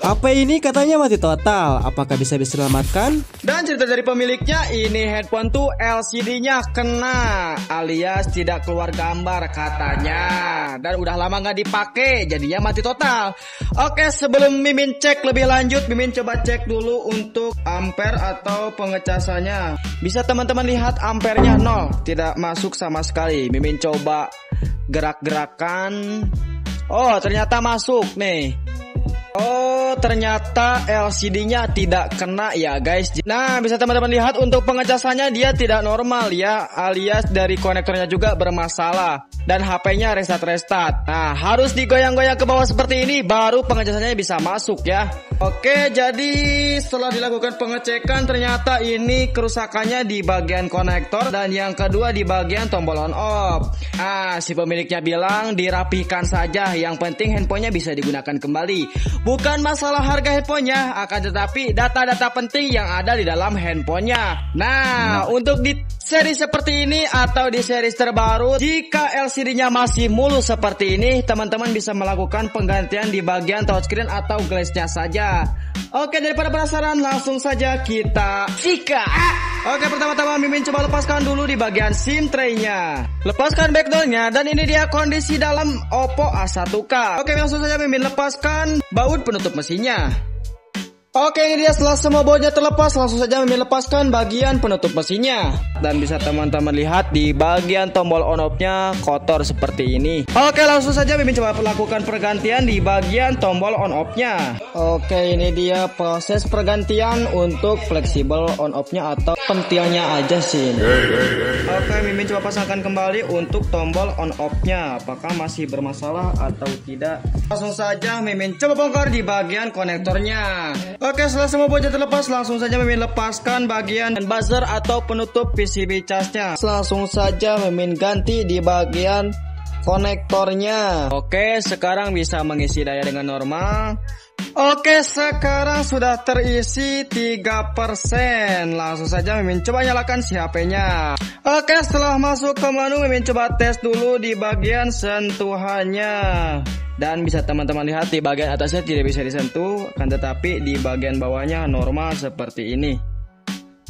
HP ini katanya mati total, apakah bisa diselamatkan? Dan cerita dari pemiliknya, ini headphone tuh LCD-nya kena alias tidak keluar gambar katanya. Dan udah lama nggak dipakai, jadinya mati total. Oke, sebelum Mimin cek lebih lanjut, Mimin coba cek dulu untuk ampere atau pengecasannya. Bisa teman-teman lihat ampernya 0, tidak masuk sama sekali. Mimin coba gerak-gerakan. Oh, ternyata masuk nih. Oh, ternyata LCD-nya tidak kena ya guys. Nah, bisa teman-teman lihat untuk pengecasannya dia tidak normal ya, alias dari konektornya juga bermasalah. Dan HP-nya restart. Nah, harus digoyang-goyang ke bawah seperti ini baru pengecasannya bisa masuk ya. Oke, jadi setelah dilakukan pengecekan ternyata ini kerusakannya di bagian konektor dan yang kedua di bagian tombol on off. Nah, si pemiliknya bilang dirapihkan saja, yang penting handphonenya bisa digunakan kembali. Bukan masalah harga handphonenya, akan tetapi data-data penting yang ada di dalam handphonenya. Nah, untuk di seri seperti ini atau di seri terbaru, jika LCD-nya masih mulus seperti ini, teman-teman bisa melakukan penggantian di bagian touchscreen atau glass-nya saja. Oke, daripada penasaran, langsung saja kita sikat. Oke, pertama-tama Mimin coba lepaskan dulu di bagian SIM tray-nya. Lepaskan backdoor-nya dan ini dia kondisi dalam Oppo A1K. Oke, langsung saja Mimin lepaskan baut penutup mesinnya. Oke, ini dia setelah semua bautnya terlepas, langsung saja Mimin lepaskan bagian penutup mesinnya. Dan bisa teman-teman lihat di bagian tombol on off-nya kotor seperti ini. Oke, langsung saja Mimin coba lakukan pergantian di bagian tombol on off-nya. Oke, ini dia proses pergantian untuk fleksibel on off-nya atau pentiannya aja sih. Oke, Mimin coba pasangkan kembali untuk tombol on off-nya, apakah masih bermasalah atau tidak. Langsung saja Mimin coba bongkar di bagian konektornya. Oke, setelah semua bautnya terlepas, langsung saja Mimin lepaskan bagian buzzer atau penutup PCB charge-nya. Langsung saja Mimin ganti di bagian konektornya. Oke, sekarang bisa mengisi daya dengan normal. Oke, sekarang sudah terisi 3%. Langsung saja Mimin coba nyalakan si HP-nya. Oke, setelah masuk ke menu, Mimin coba tes dulu di bagian sentuhannya. Dan bisa teman-teman lihat di bagian atasnya tidak bisa disentuh, akan tetapi di bagian bawahnya normal seperti ini.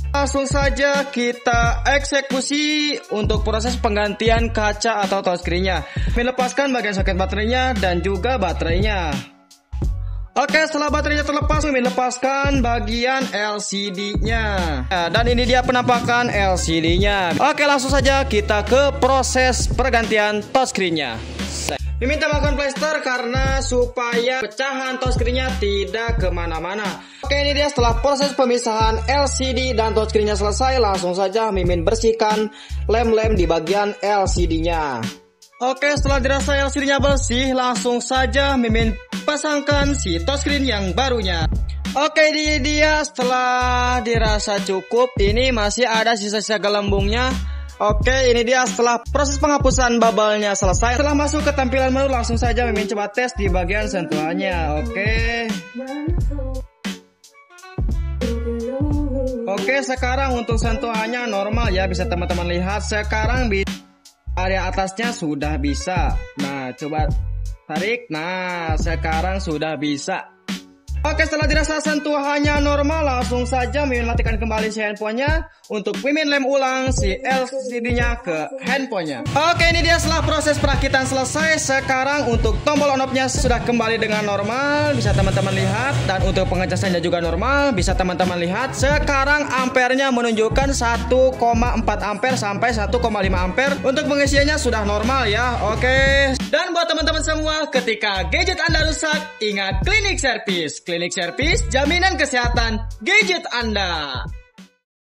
Langsung saja kita eksekusi untuk proses penggantian kaca atau touchscreen-nya. Melepaskan bagian soket baterainya dan juga baterainya. Oke, setelah baterainya terlepas, Mimin lepaskan bagian LCD-nya. Nah, dan ini dia penampakan LCD-nya. Oke, langsung saja kita ke proses pergantian touchscreen-nya. Mimin tambahkan plester karena supaya pecahan touchscreen-nya tidak kemana-mana. Oke, ini dia setelah proses pemisahan LCD dan touchscreen-nya selesai, langsung saja Mimin bersihkan lem-lem di bagian LCD-nya. Oke, setelah dirasa LCD-nya bersih, langsung saja Mimin pasangkan si touchscreen yang barunya. Oke, ini dia setelah dirasa cukup, ini masih ada sisa-sisa gelembungnya. Oke, ini dia setelah proses penghapusan bubble-nya selesai. Setelah masuk ke tampilan menu, langsung saja Mimin coba tes di bagian sentuhannya. Oke, sekarang untuk sentuhannya normal ya, bisa teman-teman lihat. Sekarang di area atasnya sudah bisa. Nah, coba tarik. Nah, sekarang sudah bisa. Oke, setelah dirasa sentuhannya normal, langsung saja Mimin matikan kembali si handphonenya untuk Mimin lem ulang si LCD-nya ke handphonenya. Oke, ini dia setelah proses perakitan selesai. Sekarang untuk tombol on off-nya sudah kembali dengan normal, bisa teman-teman lihat. Dan untuk pengecasannya juga normal, bisa teman-teman lihat. Sekarang ampernya menunjukkan 1,4 ampere sampai 1,5 ampere. Untuk pengisiannya sudah normal ya. Oke. Dan buat teman-teman semua, ketika gadget Anda rusak, ingat Klinik Servis. Klinik Servis, jaminan kesehatan gadget Anda.